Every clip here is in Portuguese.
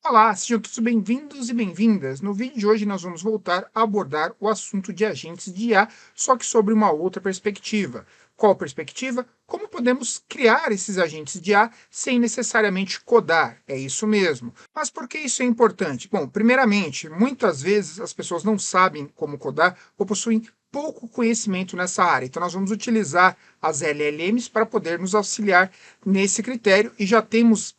Olá, sejam todos bem-vindos e bem-vindas. No vídeo de hoje nós vamos voltar a abordar o assunto de agentes de IA, só que sobre uma outra perspectiva. Qual perspectiva? Como podemos criar esses agentes de IA sem necessariamente codar? É isso mesmo. Mas por que isso é importante? Bom, primeiramente, muitas vezes as pessoas não sabem como codar ou possuem pouco conhecimento nessa área. Então nós vamos utilizar as LLMs para poder nos auxiliar nesse critério e já temos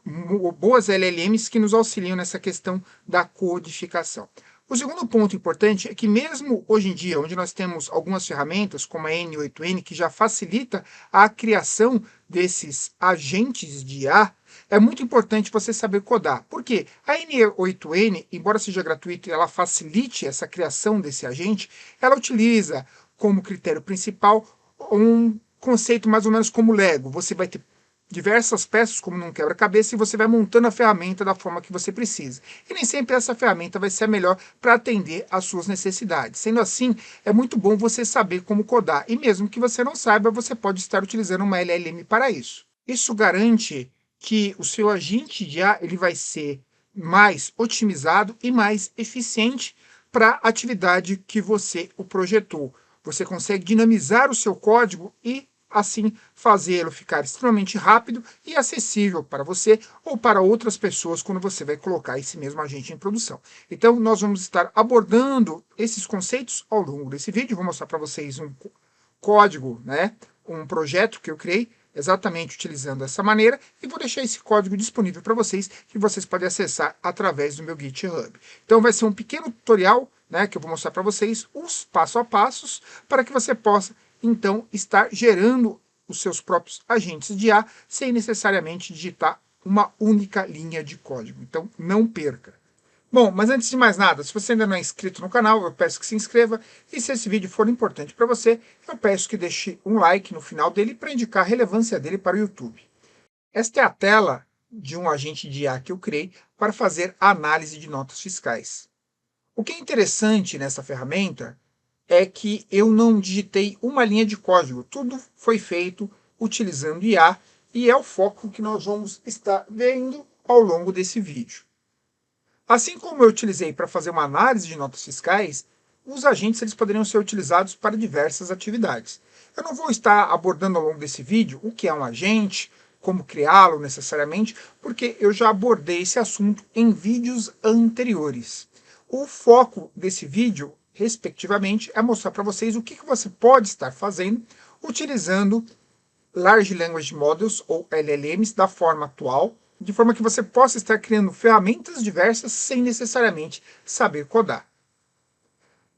boas LLMs que nos auxiliam nessa questão da codificação. O segundo ponto importante é que mesmo hoje em dia, onde nós temos algumas ferramentas, como a N8N, que já facilita a criação desses agentes de IA, é muito importante você saber codar. Por quê? A N8N, embora seja gratuita e ela facilite essa criação desse agente, ela utiliza como critério principal um conceito mais ou menos como Lego. Você vai ter diversas peças, como num quebra-cabeça, e você vai montando a ferramenta da forma que você precisa. E nem sempre essa ferramenta vai ser a melhor para atender às suas necessidades. Sendo assim, é muito bom você saber como codar. E mesmo que você não saiba, você pode estar utilizando uma LLM para isso. Isso garante que o seu agente de IA ele vai ser mais otimizado e mais eficiente para a atividade que você o projetou. Você consegue dinamizar o seu código e assim fazê-lo ficar extremamente rápido e acessível para você ou para outras pessoas quando você vai colocar esse mesmo agente em produção. Então, nós vamos estar abordando esses conceitos ao longo desse vídeo. Vou mostrar para vocês um código, um projeto que eu criei exatamente utilizando essa maneira e vou deixar esse código disponível para vocês que vocês podem acessar através do meu GitHub. Então vai ser um pequeno tutorial, que eu vou mostrar para vocês os passo a passos para que você possa então estar gerando os seus próprios agentes de IA sem necessariamente digitar uma única linha de código. Então não perca. Bom, mas antes de mais nada, se você ainda não é inscrito no canal, eu peço que se inscreva, e se esse vídeo for importante para você, eu peço que deixe um like no final dele para indicar a relevância dele para o YouTube. Esta é a tela de um agente de IA que eu criei para fazer a análise de notas fiscais. O que é interessante nessa ferramenta é que eu não digitei uma linha de código, tudo foi feito utilizando IA, e é o foco que nós vamos estar vendo ao longo desse vídeo. Assim como eu utilizei para fazer uma análise de notas fiscais, os agentes eles poderiam ser utilizados para diversas atividades. Eu não vou estar abordando ao longo desse vídeo o que é um agente, como criá-lo necessariamente, porque eu já abordei esse assunto em vídeos anteriores. O foco desse vídeo, respectivamente, é mostrar para vocês o que você pode estar fazendo utilizando Large Language Models, ou LLMs, da forma atual, de forma que você possa estar criando ferramentas diversas sem necessariamente saber codar.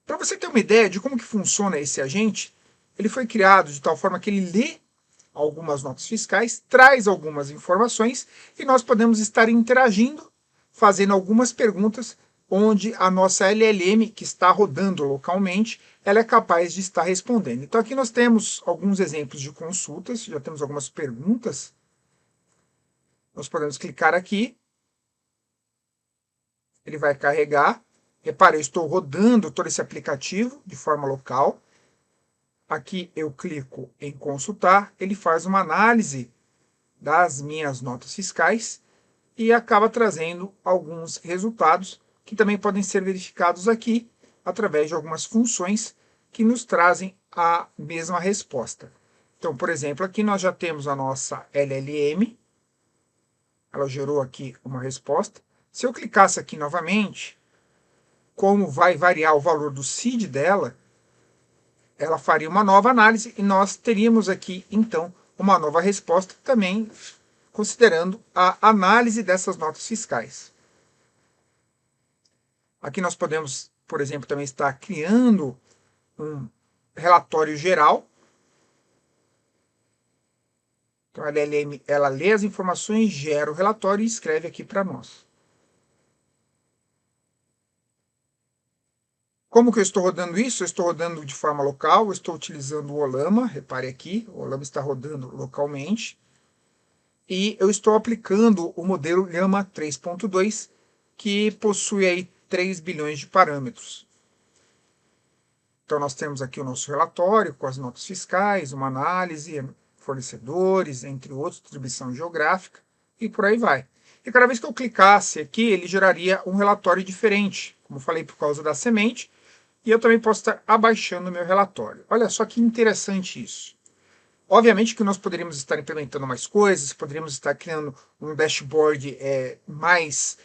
Para você ter uma ideia de como que funciona esse agente, ele foi criado de tal forma que ele lê algumas notas fiscais, traz algumas informações e nós podemos estar interagindo, fazendo algumas perguntas, onde a nossa LLM, que está rodando localmente, ela é capaz de estar respondendo. Então aqui nós temos alguns exemplos de consultas, já temos algumas perguntas. Nós podemos clicar aqui, ele vai carregar. Repare, eu estou rodando todo esse aplicativo de forma local. Aqui eu clico em consultar, ele faz uma análise das minhas notas fiscais e acaba trazendo alguns resultados que também podem ser verificados aqui através de algumas funções que nos trazem a mesma resposta. Então, por exemplo, aqui nós já temos a nossa LLM, ela gerou aqui uma resposta. Se eu clicasse aqui novamente, como vai variar o valor do CID dela, ela faria uma nova análise e nós teríamos aqui, então, uma nova resposta também considerando a análise dessas notas fiscais. Aqui nós podemos, por exemplo, também estar criando um relatório geral. Então a LLM, ela lê as informações, gera o relatório e escreve aqui para nós. Como que eu estou rodando isso? Eu estou rodando de forma local, eu estou utilizando o Ollama, repare aqui, o Ollama está rodando localmente. E eu estou aplicando o modelo Llama 3.2, que possui aí 3 bilhões de parâmetros. Então nós temos aqui o nosso relatório com as notas fiscais, uma análise, fornecedores, entre outros, distribuição geográfica. e por aí vai. E cada vez que eu clicasse aqui, ele geraria um relatório diferente, como eu falei, por causa da semente, e eu também posso estar abaixando o meu relatório. Olha só que interessante isso. Obviamente que nós poderíamos estar implementando mais coisas, poderíamos estar criando um dashboard mais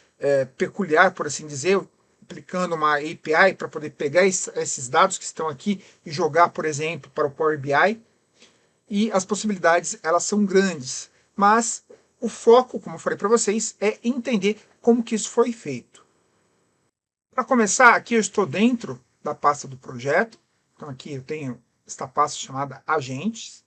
peculiar, por assim dizer, aplicando uma API para poder pegar esses dados que estão aqui e jogar, por exemplo, para o Power BI. E as possibilidades, elas são grandes. Mas o foco, como eu falei para vocês, é entender como que isso foi feito. Para começar, aqui eu estou dentro da pasta do projeto. Então aqui eu tenho esta pasta chamada Agentes.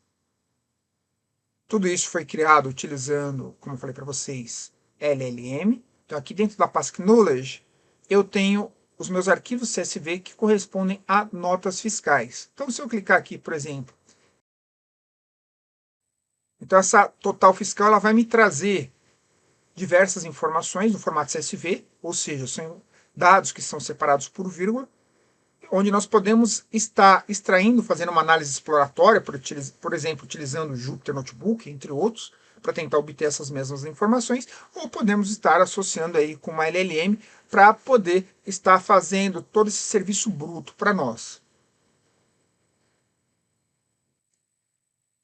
Tudo isso foi criado utilizando, como eu falei para vocês, LLM. Então aqui dentro da pasta Knowledge, eu tenho os meus arquivos CSV que correspondem a notas fiscais. Então se eu clicar aqui, por exemplo, então essa total fiscal ela vai me trazer diversas informações no formato CSV, ou seja, são dados que são separados por vírgula, onde nós podemos estar extraindo, fazendo uma análise exploratória, por exemplo, utilizando o Jupyter Notebook, entre outros, para tentar obter essas mesmas informações, ou podemos estar associando aí com uma LLM para poder estar fazendo todo esse serviço bruto para nós.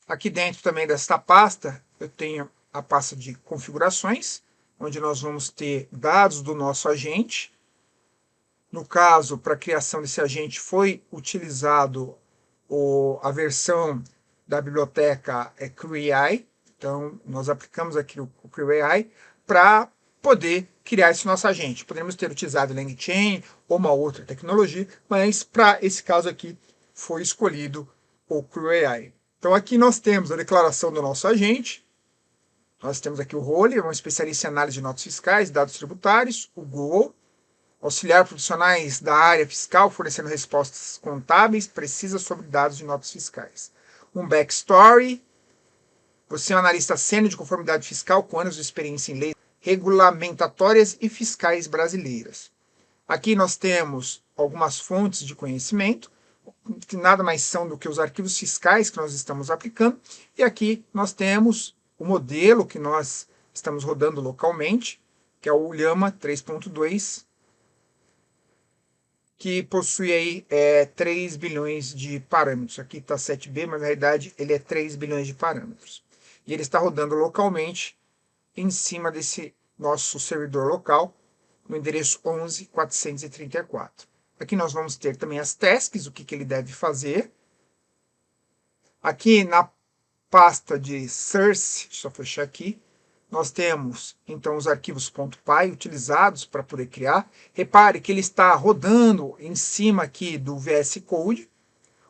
Aqui dentro também desta pasta, eu tenho a pasta de configurações, onde nós vamos ter dados do nosso agente. No caso, para a criação desse agente foi utilizado a versão da biblioteca QAI. Então, nós aplicamos aqui o QAI para poder criar esse nosso agente. Poderíamos ter utilizado o LangChain ou uma outra tecnologia, mas para esse caso aqui foi escolhido o QAI. Então aqui nós temos a declaração do nosso agente, nós temos aqui o role, um especialista em análise de notas fiscais, dados tributários, o Google, auxiliar profissionais da área fiscal fornecendo respostas contábeis precisas sobre dados de notas fiscais. Um backstory, você é um analista sênior de conformidade fiscal com anos de experiência em leis regulamentatórias e fiscais brasileiras. Aqui nós temos algumas fontes de conhecimento, que nada mais são do que os arquivos fiscais que nós estamos aplicando, e aqui nós temos o modelo que nós estamos rodando localmente, que é o Llama 3.2, que possui aí 3 bilhões de parâmetros. Aqui está 7B, mas na realidade ele é 3 bilhões de parâmetros. E ele está rodando localmente em cima desse nosso servidor local, no endereço 11.434. Aqui nós vamos ter também as tasks, o que ele deve fazer. Aqui na pasta de source, deixa eu fechar aqui, nós temos então os arquivos .py utilizados para poder criar. Repare que ele está rodando em cima aqui do VS Code.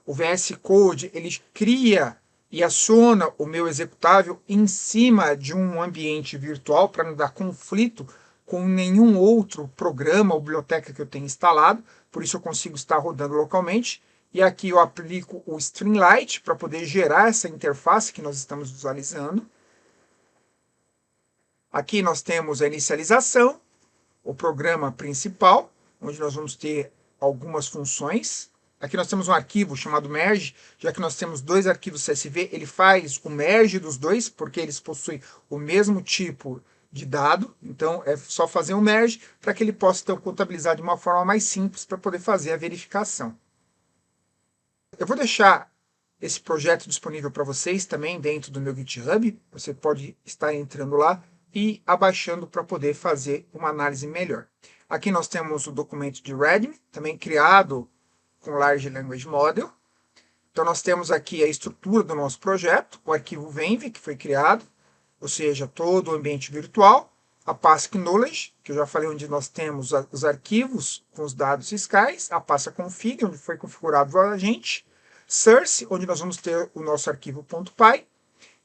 O VS Code ele cria e aciona o meu executável em cima de um ambiente virtual para não dar conflito com nenhum outro programa ou biblioteca que eu tenha instalado, por isso eu consigo estar rodando localmente. E aqui eu aplico o Streamlight para poder gerar essa interface que nós estamos visualizando. Aqui nós temos a inicialização, o programa principal, onde nós vamos ter algumas funções. Aqui nós temos um arquivo chamado merge, já que nós temos dois arquivos CSV, ele faz o merge dos dois, porque eles possuem o mesmo tipo de dado, então é só fazer um merge para que ele possa então contabilizar de uma forma mais simples para poder fazer a verificação. Eu vou deixar esse projeto disponível para vocês também dentro do meu GitHub, você pode estar entrando lá e abaixando para poder fazer uma análise melhor. Aqui nós temos o documento de README, também criado com Large Language Model. Então nós temos aqui a estrutura do nosso projeto, o arquivo Venv, que foi criado, ou seja, todo o ambiente virtual, a pasta Knowledge, que eu já falei onde nós temos os arquivos com os dados fiscais, a pasta Config, onde foi configurado o agente, Source, onde nós vamos ter o nosso arquivo .py,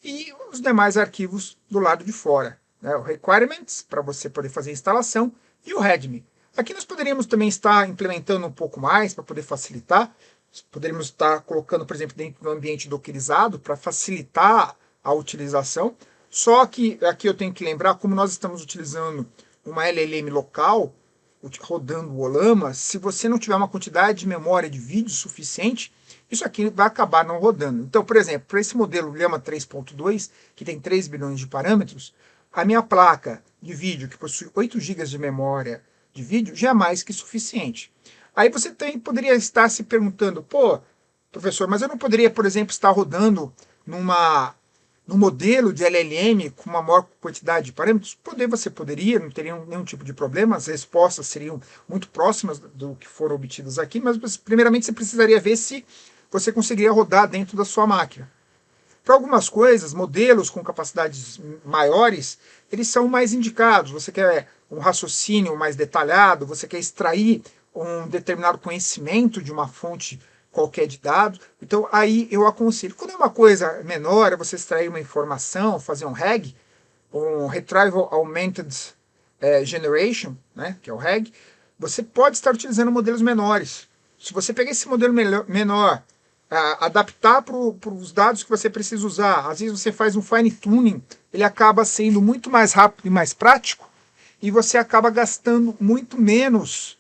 e os demais arquivos do lado de fora, né? O Requirements, para você poder fazer a instalação, e o README. Aqui nós poderíamos também estar implementando um pouco mais para poder facilitar. Poderíamos estar colocando, por exemplo, dentro do ambiente dockerizado para facilitar a utilização. Só que aqui eu tenho que lembrar, como nós estamos utilizando uma LLM local, rodando o Olama, se você não tiver uma quantidade de memória de vídeo suficiente, isso aqui vai acabar não rodando. Então, por exemplo, para esse modelo Llama 3.2, que tem 3 bilhões de parâmetros, a minha placa de vídeo, que possui 8 GB de memória de vídeo, já é mais que suficiente. Aí você poderia estar se perguntando, pô, professor, mas eu não poderia, por exemplo, estar rodando num modelo de LLM com uma maior quantidade de parâmetros? Você poderia, não teria nenhum tipo de problema, as respostas seriam muito próximas do que foram obtidas aqui, mas primeiramente você precisaria ver se você conseguiria rodar dentro da sua máquina. Para algumas coisas, modelos com capacidades maiores, eles são mais indicados. Você quer um raciocínio mais detalhado, você quer extrair um determinado conhecimento de uma fonte qualquer de dados. Então, aí eu aconselho. Quando é uma coisa menor, é você extrair uma informação, fazer um RAG, um Retrieval Augmented Generation, né, que é o RAG, você pode estar utilizando modelos menores. Se você pegar esse modelo menor, adaptar para os dados que você precisa usar, às vezes você faz um fine tuning, ele acaba sendo muito mais rápido e mais prático, e você acaba gastando muito menos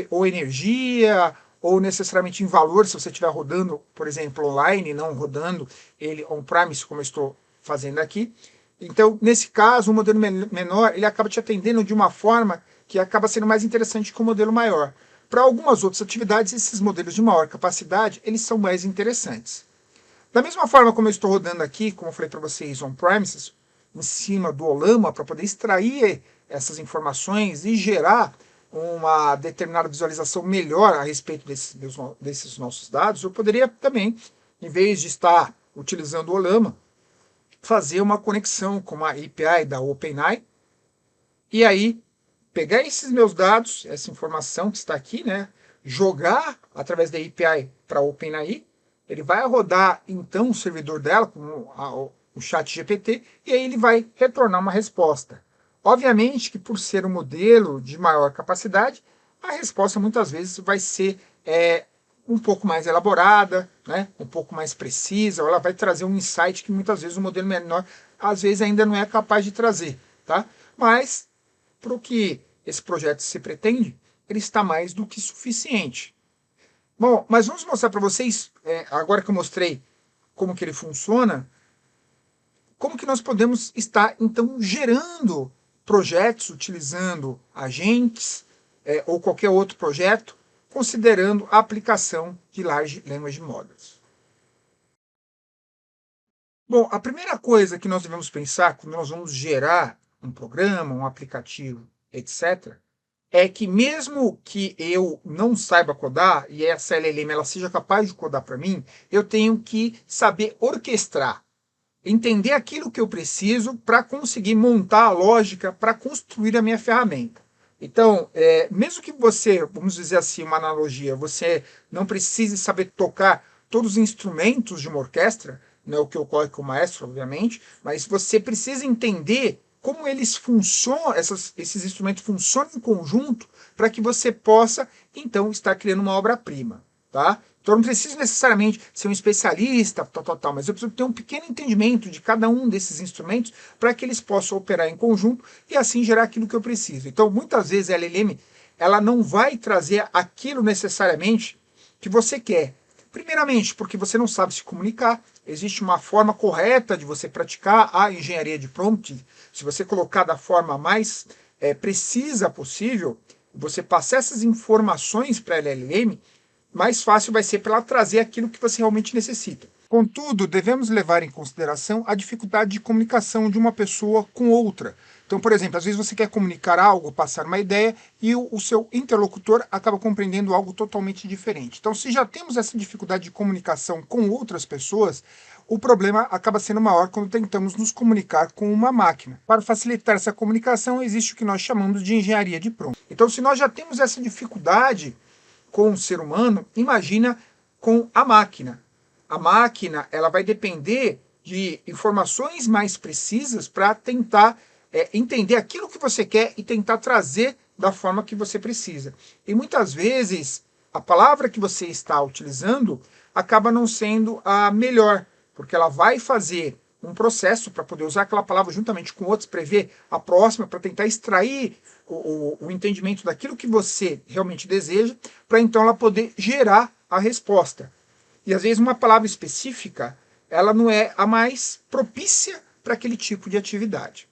ou energia, ou necessariamente em valor, se você estiver rodando, por exemplo, online, não rodando ele on-premise, como eu estou fazendo aqui. Então, nesse caso, o modelo menor, ele acaba te atendendo de uma forma que acaba sendo mais interessante que o modelo maior. Para algumas outras atividades, esses modelos de maior capacidade, eles são mais interessantes. Da mesma forma como eu estou rodando aqui, como eu falei para vocês, on-premises, em cima do Olama, para poder extrair essas informações e gerar uma determinada visualização melhor a respeito desses nossos dados, eu poderia também, em vez de estar utilizando o Olama, fazer uma conexão com a API da OpenAI, e aí pegar esses meus dados, essa informação que está aqui, né, jogar através da API para a OpenAI, ele vai rodar então o servidor dela, com o chat GPT, e aí ele vai retornar uma resposta. Obviamente que por ser um modelo de maior capacidade, a resposta muitas vezes vai ser um pouco mais elaborada, né, um pouco mais precisa, ela vai trazer um insight que muitas vezes o modelo menor, às vezes ainda não é capaz de trazer. Tá? Mas, para o que esse projeto se pretende, ele está mais do que suficiente. Bom, mas vamos mostrar para vocês, agora que eu mostrei como que ele funciona, como que nós podemos estar, então, gerando projetos utilizando agentes ou qualquer outro projeto, considerando a aplicação de Large Language Models. Bom, a primeira coisa que nós devemos pensar quando nós vamos gerar um programa, um aplicativo, etc., é que mesmo que eu não saiba codar e essa LLM ela seja capaz de codar para mim, eu tenho que saber orquestrar, entender aquilo que eu preciso para conseguir montar a lógica para construir a minha ferramenta. Então, mesmo que você, vamos dizer assim, uma analogia, você não precise saber tocar todos os instrumentos de uma orquestra, não é o que ocorre com o maestro, obviamente, mas você precisa entender como eles funcionam, esses instrumentos funcionam em conjunto para que você possa, então, estar criando uma obra-prima. Tá? Então eu não preciso necessariamente ser um especialista, mas eu preciso ter um pequeno entendimento de cada um desses instrumentos para que eles possam operar em conjunto e assim gerar aquilo que eu preciso. Então, muitas vezes a LLM ela não vai trazer aquilo necessariamente que você quer. Primeiramente, porque você não sabe se comunicar. Existe uma forma correta de você praticar a engenharia de prompt. Se você colocar da forma mais precisa possível, você passar essas informações para a LLM, mais fácil vai ser para ela trazer aquilo que você realmente necessita. Contudo, devemos levar em consideração a dificuldade de comunicação de uma pessoa com outra. Então, por exemplo, às vezes você quer comunicar algo, passar uma ideia, e o seu interlocutor acaba compreendendo algo totalmente diferente. Então, se já temos essa dificuldade de comunicação com outras pessoas, o problema acaba sendo maior quando tentamos nos comunicar com uma máquina. Para facilitar essa comunicação, existe o que nós chamamos de engenharia de prompt. Então, se nós já temos essa dificuldade com o ser humano, imagina com a máquina. A máquina ela vai depender de informações mais precisas para tentar entender aquilo que você quer e tentar trazer da forma que você precisa. E muitas vezes a palavra que você está utilizando acaba não sendo a melhor, porque ela vai fazer um processo para poder usar aquela palavra juntamente com outros, prever a próxima, para tentar extrair o entendimento daquilo que você realmente deseja, para então ela poder gerar a resposta. E às vezes uma palavra específica, ela não é a mais propícia para aquele tipo de atividade.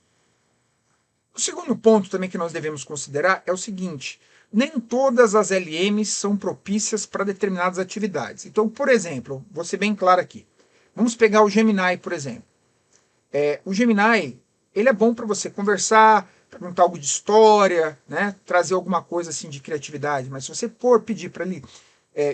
O segundo ponto também que nós devemos considerar é o seguinte: nem todas as LMs são propícias para determinadas atividades. Então, por exemplo, vou ser bem claro aqui. Vamos pegar o Gemini, por exemplo. O Gemini, ele é bom para você conversar, perguntar algo de história, né, trazer alguma coisa assim de criatividade, mas se você for pedir para ele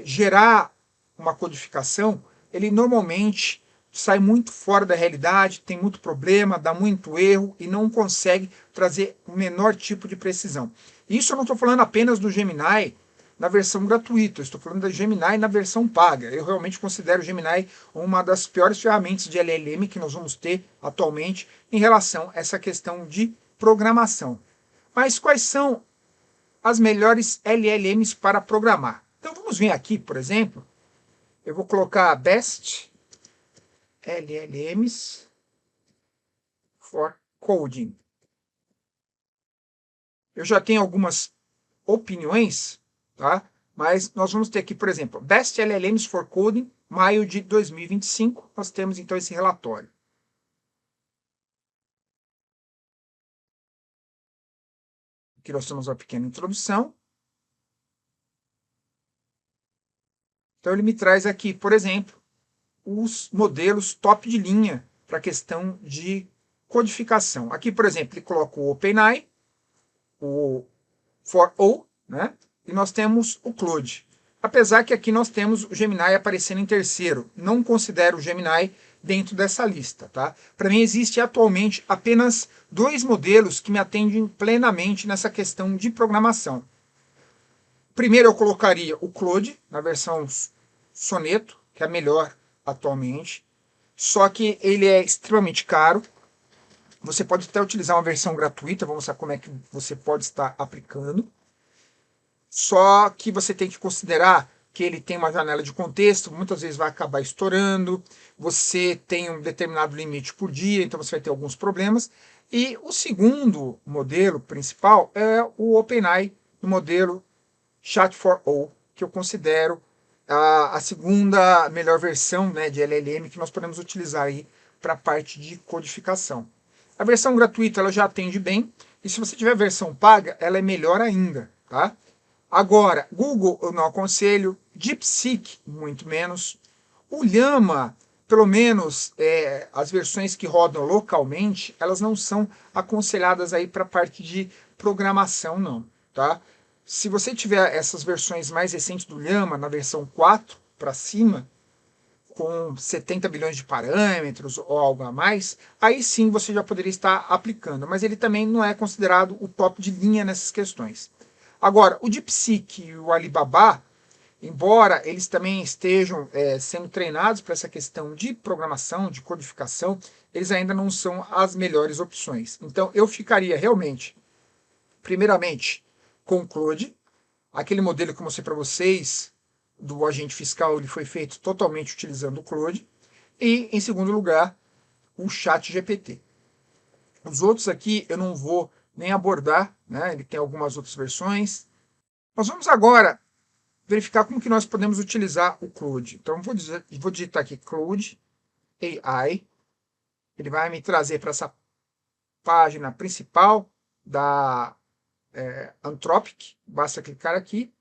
gerar uma codificação, ele normalmente sai muito fora da realidade, tem muito problema, dá muito erro e não consegue trazer o menor tipo de precisão. Isso eu não estou falando apenas do Gemini na versão gratuita, eu estou falando da Gemini na versão paga. Eu realmente considero o Gemini uma das piores ferramentas de LLM que nós vamos ter atualmente em relação a essa questão de programação. Mas quais são as melhores LLMs para programar? Então vamos ver aqui, por exemplo, eu vou colocar Best LLMs for Coding. Eu já tenho algumas opiniões, tá? Mas nós vamos ter aqui, por exemplo, Best LLMs for Coding, maio de 2025. Nós temos então esse relatório. Aqui nós temos uma pequena introdução. Então ele me traz aqui, por exemplo, os modelos top de linha para a questão de codificação. Aqui, por exemplo, ele coloca o OpenAI, o For-O, né? E nós temos o Claude. Apesar que aqui nós temos o Gemini aparecendo em terceiro. Não considero o Gemini dentro dessa lista, tá? Para mim existe atualmente apenas 2 modelos que me atendem plenamente nessa questão de programação. Primeiro eu colocaria o Claude na versão Soneto, que é a melhor atualmente. Só que ele é extremamente caro. Você pode até utilizar uma versão gratuita, vamos mostrar como é que você pode estar aplicando. Só que você tem que considerar que ele tem uma janela de contexto, muitas vezes vai acabar estourando, você tem um determinado limite por dia, então você vai ter alguns problemas. E o segundo modelo principal é o OpenAI, o modelo Chat4O, que eu considero a segunda melhor versão, né, de LLM que nós podemos utilizar aí para a parte de codificação. A versão gratuita ela já atende bem, e se você tiver a versão paga, ela é melhor ainda, tá? Agora, Google eu não aconselho, DeepSeek muito menos, o Llama, pelo menos as versões que rodam localmente, elas não são aconselhadas aí para a parte de programação não, tá? Se você tiver essas versões mais recentes do Llama, na versão 4 para cima, com 70 bilhões de parâmetros ou algo a mais, aí sim você já poderia estar aplicando, mas ele também não é considerado o top de linha nessas questões. Agora, o DeepSeek e o Alibaba, embora eles também estejam sendo treinados para essa questão de programação, de codificação, eles ainda não são as melhores opções. Então, eu ficaria realmente, primeiramente, com o Claude, aquele modelo que eu mostrei para vocês do agente fiscal, ele foi feito totalmente utilizando o Claude, e, em segundo lugar, o ChatGPT. Os outros aqui eu não vou nem abordar, né? Ele tem algumas outras versões. Nós vamos agora verificar como que nós podemos utilizar o Claude. Então, vou digitar aqui Claude AI. Ele vai me trazer para essa página principal da Anthropic. Basta clicar aqui.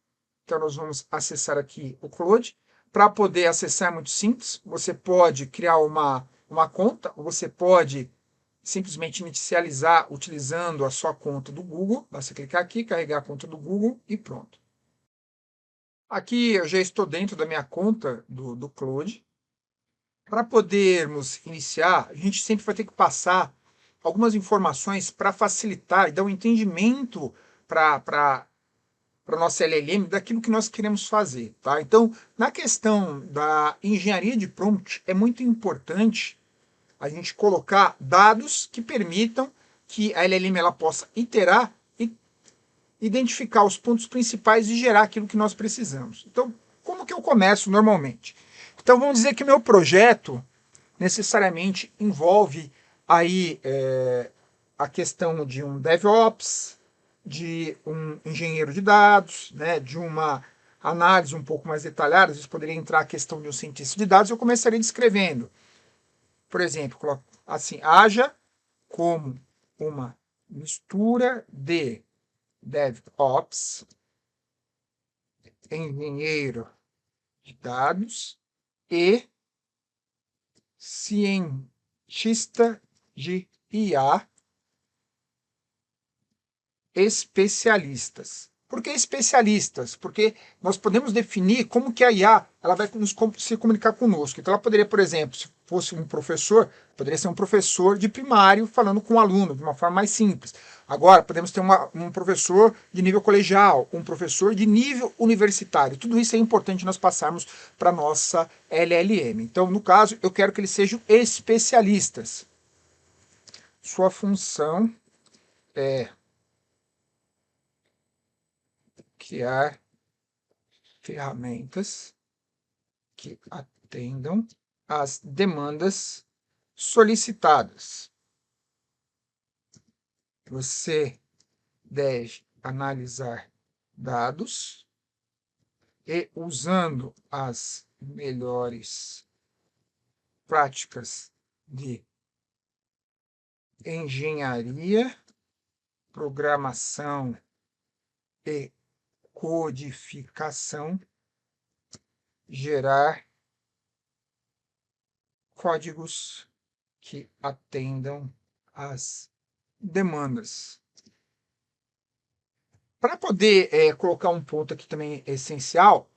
Então, nós vamos acessar aqui o Claude. Para poder acessar é muito simples. Você pode criar uma conta, ou você pode simplesmente inicializar utilizando a sua conta do Google. Basta clicar aqui, carregar a conta do Google e pronto. Aqui eu já estou dentro da minha conta do Claude. Para podermos iniciar, a gente sempre vai ter que passar algumas informações para facilitar e dar um entendimento para a nossa LLM daquilo que nós queremos fazer. Tá? Então, na questão da engenharia de prompt, é muito importante a gente colocar dados que permitam que a LLM ela possa iterar e identificar os pontos principais e gerar aquilo que nós precisamos. Então, como que eu começo normalmente? Então, vamos dizer que meu projeto necessariamente envolve aí a questão de um DevOps, de um engenheiro de dados, né, de uma análise um pouco mais detalhada, às vezes poderia entrar a questão de um cientista de dados, eu começaria descrevendo. Por exemplo, assim, haja como uma mistura de DevOps, engenheiro de dados e cientista de IA especialistas. Por que especialistas? Porque nós podemos definir como que a IA ela vai se comunicar conosco. Então, ela poderia, por exemplo, se fosse um professor, poderia ser um professor de primário falando com um aluno de uma forma mais simples. Agora, podemos ter um professor de nível colegial, um professor de nível universitário. Tudo isso é importante nós passarmos para a nossa LLM. Então, no caso, eu quero que eles sejam especialistas. Sua função é criar ferramentas que atendam às demandas solicitadas. Você deve analisar dados e, usando as melhores práticas de engenharia, programação e codificação, gerar códigos que atendam às demandas. Para poder colocar um ponto aqui também essencial,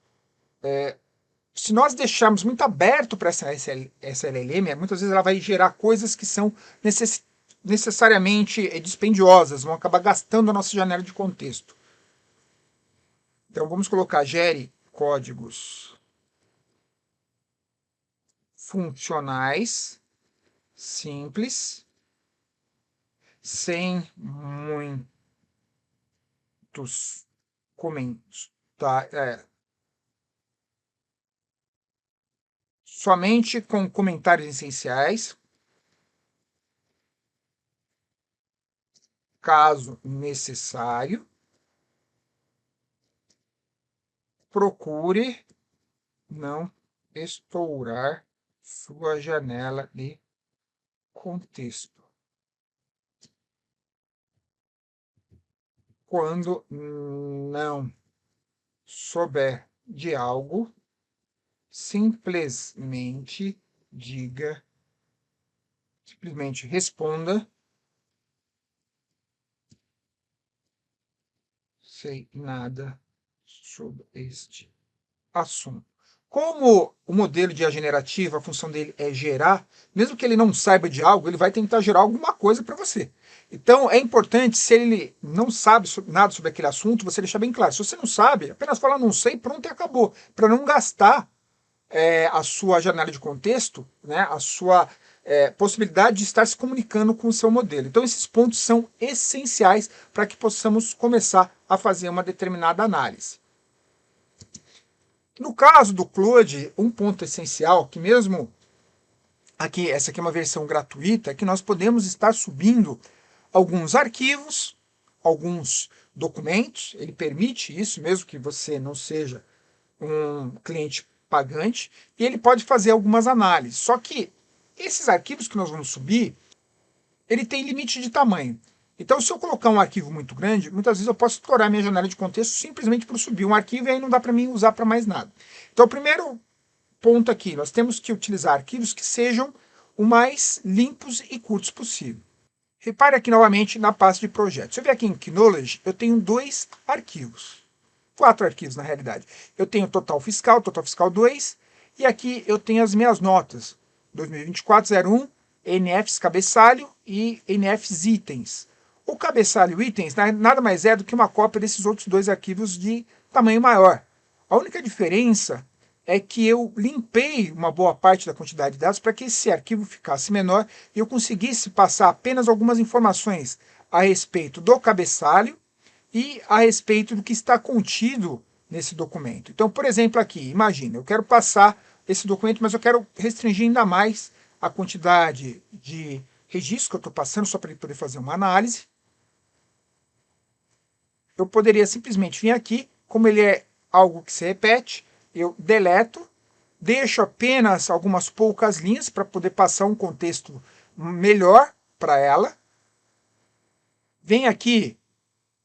se nós deixarmos muito aberto para essa LLM, muitas vezes ela vai gerar coisas que são necessariamente dispendiosas, vão acabar gastando a nossa janela de contexto. Então vamos colocar gere códigos funcionais, simples, sem muitos comentários, somente com comentários essenciais, caso necessário, procure não estourar sua janela de contexto. Quando não souber de algo, simplesmente responda: sei nada sobre este assunto. Como o modelo de IA generativa, a função dele é gerar, mesmo que ele não saiba de algo, ele vai tentar gerar alguma coisa para você. Então é importante, se ele não sabe nada sobre aquele assunto, você deixar bem claro. Se você não sabe, apenas falar não sei, pronto e acabou. Para não gastar a sua janela de contexto, né, a sua possibilidade de estar se comunicando com o seu modelo. Então esses pontos são essenciais para que possamos começar a fazer uma determinada análise. No caso do Claude, um ponto essencial, que mesmo aqui, essa aqui é uma versão gratuita, é que nós podemos estar subindo alguns arquivos, alguns documentos, ele permite isso, mesmo que você não seja um cliente pagante, e ele pode fazer algumas análises. Só que esses arquivos que nós vamos subir, ele tem limite de tamanho. Então, se eu colocar um arquivo muito grande, muitas vezes eu posso estourar minha janela de contexto simplesmente por subir um arquivo e aí não dá para mim usar para mais nada. Então, o primeiro ponto aqui, nós temos que utilizar arquivos que sejam o mais limpos e curtos possível. Repare aqui novamente na pasta de projetos. Se eu ver aqui em Knowledge, eu tenho 2 arquivos. 4 arquivos, na realidade. Eu tenho Total Fiscal 2, e aqui eu tenho as minhas notas. 2024-01, NFs cabeçalho e NFs itens. O cabeçalho itens nada mais é do que uma cópia desses outros 2 arquivos de tamanho maior. A única diferença é que eu limpei uma boa parte da quantidade de dados para que esse arquivo ficasse menor e eu conseguisse passar apenas algumas informações a respeito do cabeçalho e a respeito do que está contido nesse documento. Então, por exemplo, aqui, imagina, eu quero passar esse documento, mas eu quero restringir ainda mais a quantidade de registros que eu estou passando, só para ele poder fazer uma análise. Eu poderia simplesmente vir aqui, como ele é algo que se repete, eu deleto, deixo apenas algumas poucas linhas para poder passar um contexto melhor para ela. Vem aqui,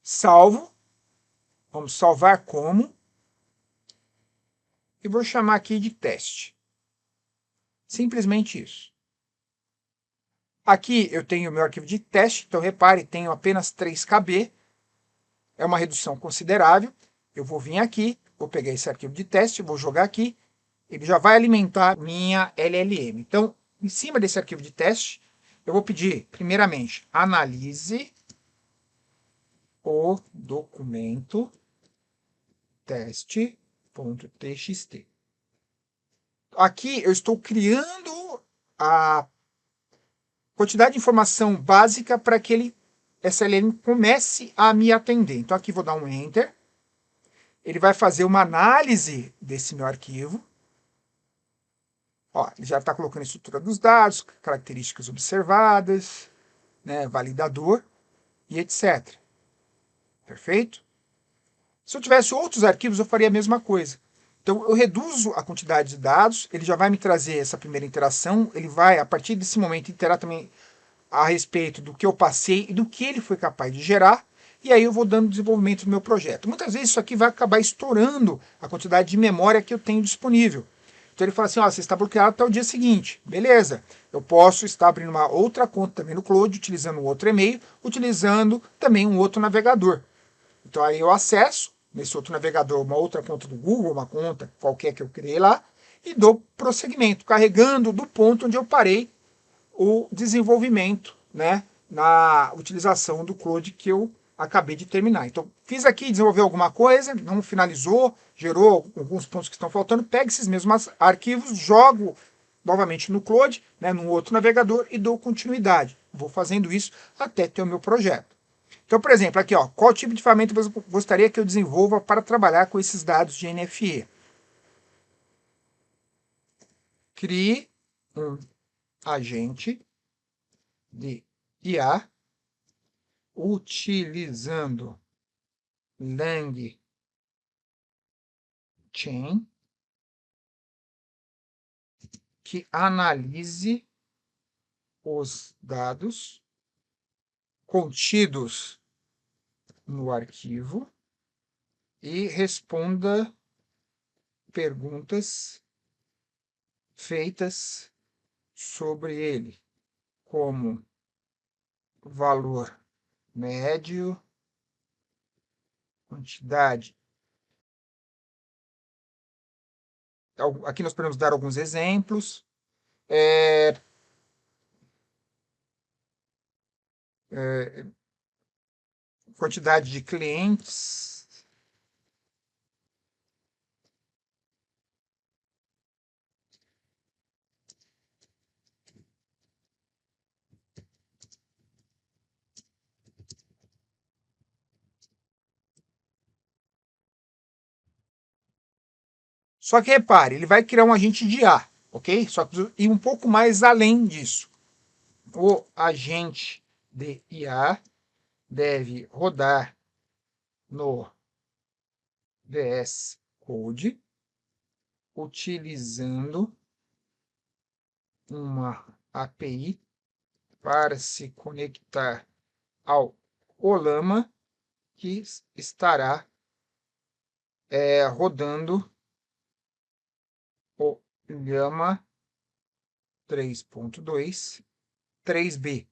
salvo, vamos salvar como, e vou chamar aqui de teste. Simplesmente isso. Aqui eu tenho o meu arquivo de teste, então repare, tenho apenas 3 KB, é uma redução considerável. Eu vou vir aqui, vou pegar esse arquivo de teste, vou jogar aqui, ele já vai alimentar minha LLM. Então, em cima desse arquivo de teste, eu vou pedir, primeiramente, analise o documento teste.txt. Aqui eu estou criando a quantidade de informação básica para que essa LLM comece a me atender. Então aqui vou dar um Enter. Ele vai fazer uma análise desse meu arquivo. Ó, ele já está colocando a estrutura dos dados, características observadas, né, validador e etc. Perfeito? Se eu tivesse outros arquivos, eu faria a mesma coisa. Então, eu reduzo a quantidade de dados, ele já vai me trazer essa primeira interação, ele vai, a partir desse momento, interar também a respeito do que eu passei e do que ele foi capaz de gerar, e aí eu vou dando desenvolvimento do meu projeto. Muitas vezes isso aqui vai acabar estourando a quantidade de memória que eu tenho disponível. Então ele fala assim, ó, você está bloqueado até o dia seguinte. Beleza, eu posso estar abrindo uma outra conta também no Claude, utilizando um outro e-mail, utilizando também um outro navegador. Então aí eu acesso nesse outro navegador uma outra conta do Google, uma conta qualquer que eu criei lá, e dou prosseguimento, carregando do ponto onde eu parei o desenvolvimento, né, na utilização do Claude que eu acabei de terminar. Então, fiz aqui, desenvolveu alguma coisa, não finalizou, gerou alguns pontos que estão faltando, pego esses mesmos arquivos, jogo novamente no Claude, né, num outro navegador e dou continuidade. Vou fazendo isso até ter o meu projeto. Então, por exemplo, aqui, ó, qual tipo de ferramenta você gostaria que eu desenvolva para trabalhar com esses dados de NFE? Crie um agente de IA utilizando LangChain que analise os dados contidos no arquivo e responda perguntas feitas sobre ele, como valor médio, quantidade. Aqui nós podemos dar alguns exemplos. Quantidade de clientes. Só que repare, ele vai criar um agente de IA, ok? Só que ir um pouco mais além disso. O agente de IA deve rodar no VS Code utilizando uma API para se conectar ao Olama que estará rodando o Llama 3.2 3B.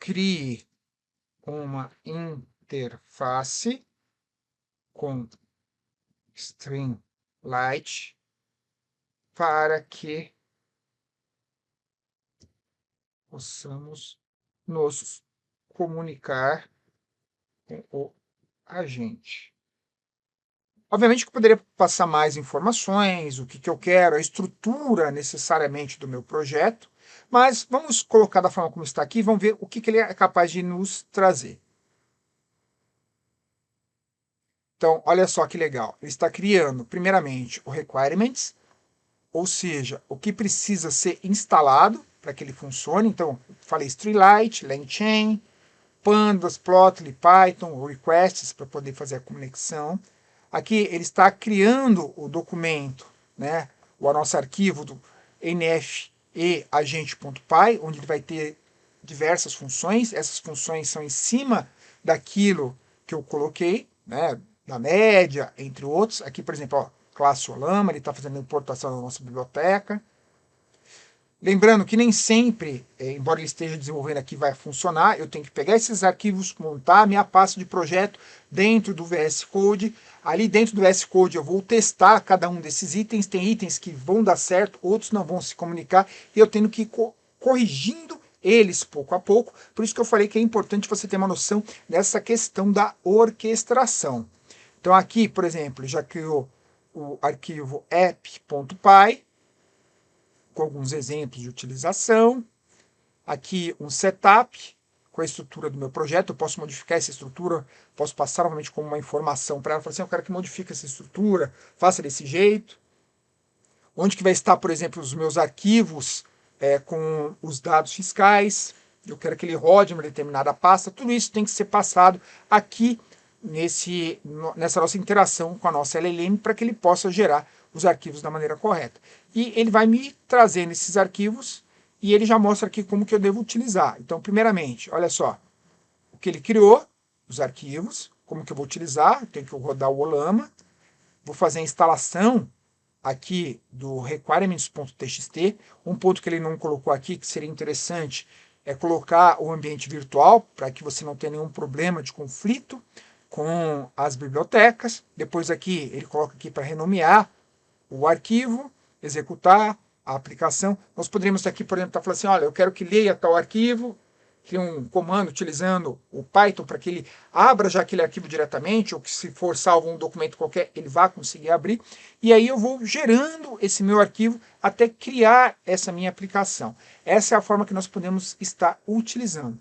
Crie uma interface com Streamlit para que possamos nos comunicar com o agente. Obviamente que eu poderia passar mais informações, o que eu quero, a estrutura necessariamente do meu projeto, mas vamos colocar da forma como está aqui, vamos ver o que ele é capaz de nos trazer. Então, olha só que legal. Ele está criando, primeiramente, o requirements, ou seja, o que precisa ser instalado para que ele funcione. Então, falei Streamlit, LangChain, Pandas, Plotly, Python, requests para poder fazer a conexão. Aqui ele está criando o documento, né, o nosso arquivo do nfe agente.py, onde ele vai ter diversas funções, essas funções são em cima daquilo que eu coloquei, né, da média, entre outros. Aqui, por exemplo, ó, classe Olama, ele está fazendo importação da nossa biblioteca. Lembrando que nem sempre, embora ele esteja desenvolvendo aqui, vai funcionar. Eu tenho que pegar esses arquivos, montar a minha pasta de projeto dentro do VS Code. Ali dentro do VS Code eu vou testar cada um desses itens. Tem itens que vão dar certo, outros não vão se comunicar. E eu tenho que ir corrigindo eles pouco a pouco. Por isso que eu falei que é importante você ter uma noção dessa questão da orquestração. Então aqui, por exemplo, já criou o arquivo app.py, com alguns exemplos de utilização. Aqui um setup com a estrutura do meu projeto. Eu posso modificar essa estrutura, posso passar novamente como uma informação para ela, falar assim, eu quero que modifique essa estrutura, faça desse jeito. Onde que vai estar, por exemplo, os meus arquivos com os dados fiscais. Eu quero que ele rode uma determinada pasta. Tudo isso tem que ser passado aqui nessa nossa interação com a nossa LLM para que ele possa gerar os arquivos da maneira correta. E ele vai me trazendo esses arquivos e ele já mostra aqui como que eu devo utilizar. Então, primeiramente, olha só, o que ele criou, os arquivos, como que eu vou utilizar, tenho que rodar o Olama, vou fazer a instalação aqui do requirements.txt. Um ponto que ele não colocou aqui, que seria interessante, é colocar o ambiente virtual, para que você não tenha nenhum problema de conflito com as bibliotecas. Depois aqui, ele coloca aqui para renomear o arquivo, executar a aplicação. Nós poderíamos aqui, por exemplo, estar falando assim, olha, eu quero que leia tal arquivo, cria um comando utilizando o Python para que ele abra já aquele arquivo diretamente, ou que se for salvo um documento qualquer, ele vá conseguir abrir. E aí eu vou gerando esse meu arquivo até criar essa minha aplicação. Essa é a forma que nós podemos estar utilizando.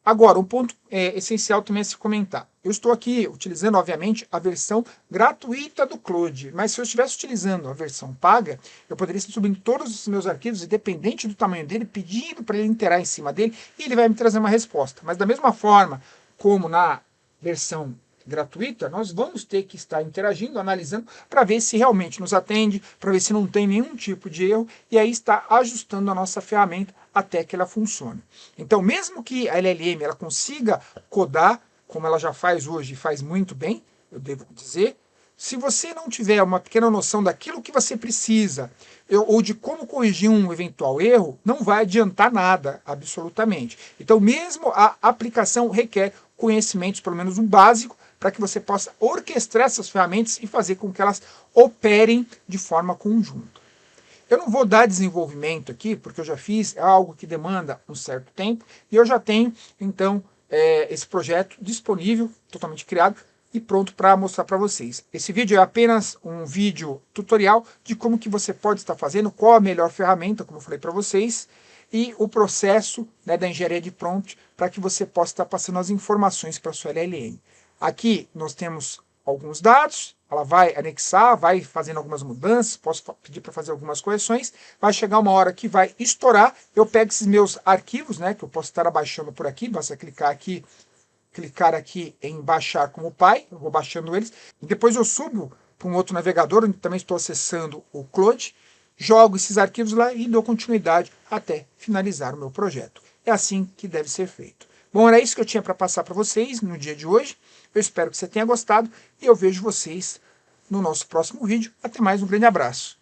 Agora, um ponto essencial também é se comentar. Eu estou aqui utilizando, obviamente, a versão gratuita do Claude, mas se eu estivesse utilizando a versão paga, eu poderia estar subindo todos os meus arquivos, independente do tamanho dele, pedindo para ele interar em cima dele, e ele vai me trazer uma resposta. Mas da mesma forma como na versão gratuita, nós vamos ter que estar interagindo, analisando, para ver se realmente nos atende, para ver se não tem nenhum tipo de erro, e aí está ajustando a nossa ferramenta até que ela funcione. Então, mesmo que a LLM ela consiga codar, como ela já faz hoje e faz muito bem, eu devo dizer, se você não tiver uma pequena noção daquilo que você precisa, ou de como corrigir um eventual erro, não vai adiantar nada, absolutamente. Então, mesmo a aplicação requer conhecimentos, pelo menos um básico, para que você possa orquestrar essas ferramentas e fazer com que elas operem de forma conjunta. Eu não vou dar desenvolvimento aqui, porque eu já fiz, é algo que demanda um certo tempo, e eu já tenho, então, esse projeto disponível, totalmente criado, e pronto para mostrar para vocês. Esse vídeo é apenas um vídeo tutorial de como que você pode estar fazendo, qual a melhor ferramenta, como eu falei para vocês, e o processo, né, da engenharia de prompt para que você possa estar passando as informações para a sua LLM. Aqui nós temos alguns dados, ela vai anexar, vai fazendo algumas mudanças, posso pedir para fazer algumas correções, vai chegar uma hora que vai estourar, eu pego esses meus arquivos, né, que eu posso estar abaixando por aqui, basta clicar aqui em baixar como pai, eu vou baixando eles, e depois eu subo para um outro navegador, onde também estou acessando o Claude, jogo esses arquivos lá e dou continuidade até finalizar o meu projeto. É assim que deve ser feito. Bom, era isso que eu tinha para passar para vocês no dia de hoje. Eu espero que você tenha gostado e eu vejo vocês no nosso próximo vídeo. Até mais, um grande abraço.